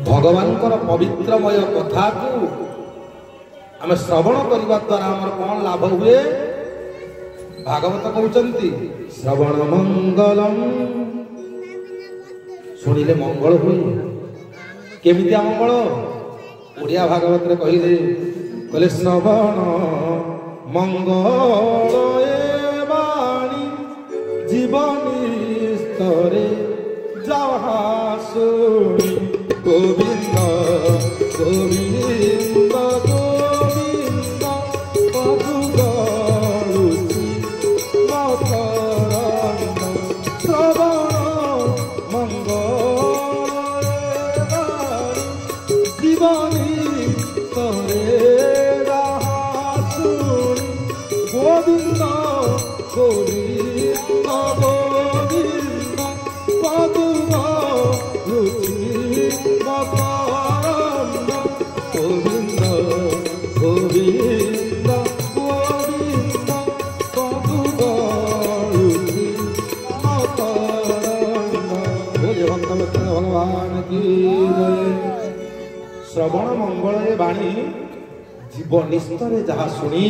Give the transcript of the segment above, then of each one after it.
भगवान पवित्रमय कथा को आम श्रवण करने द्वारा आमर कौन लाभ हुए भागवत कहते श्रवण मंगलम शुणिले मंगल हुए केमितिया मंगल ओडिया भागवत कहले श्रवण मंगल बाणी जीवनी स्तरे जहा शुणी गोविंद गोविंद गोविंद प्रभु गरुचि मकरंद श्रवण मंगल जीवनी स्तरे जहा शुणी गोविंद गोविंद गोविंद प्रभु गरुचि गोविंद गोविंद गोविंद प्रभु गरुचि मकरंद। बोले भक्त भगवान की जय। श्रवण मंगल बाणी जीवन स्तरे जहा शुणी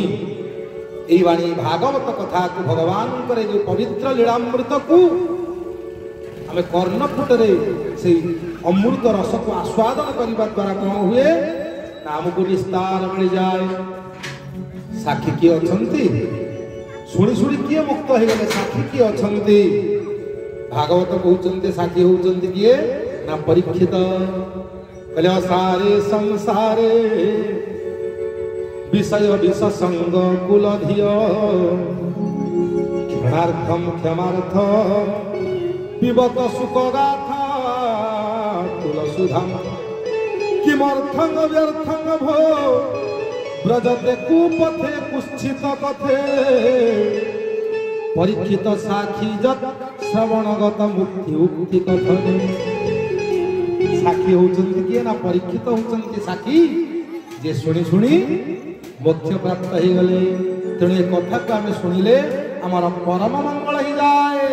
यही बाणी भागवत कथा को भगवान करे जो पवित्र लीलामृत को आम कर्णपुटरे से अमृत रस को आस्वादन करने द्वारा कौन हुए आमको निस्तार मिल जाए। साक्षी किए अच्छी शुणी शुणी किए मुक्त हो गले साक्षी किए अच्छी भागवत कहते साक्षी होती किए ना परीक्षित कहले सारे संसारे विषय विष संग कुल धिय क्षणार्थम क्षमार्थम पिबत सुख गाथा तुलसुधाम किमर्थंग व्यर्थंग भो ब्रजते कुपथे कुच्छित कथे परीक्षित साक्षी जत श्रवणगत मुक्ति उक्ति कथने। साक्षी होचंती किए ना परीक्षित होचंती साक्षी जे शुणी शुणी मोक्ष प्राप्त हो गले। तेणु ए कथा को आम शुणिले आमर परम मंगल ही जाए।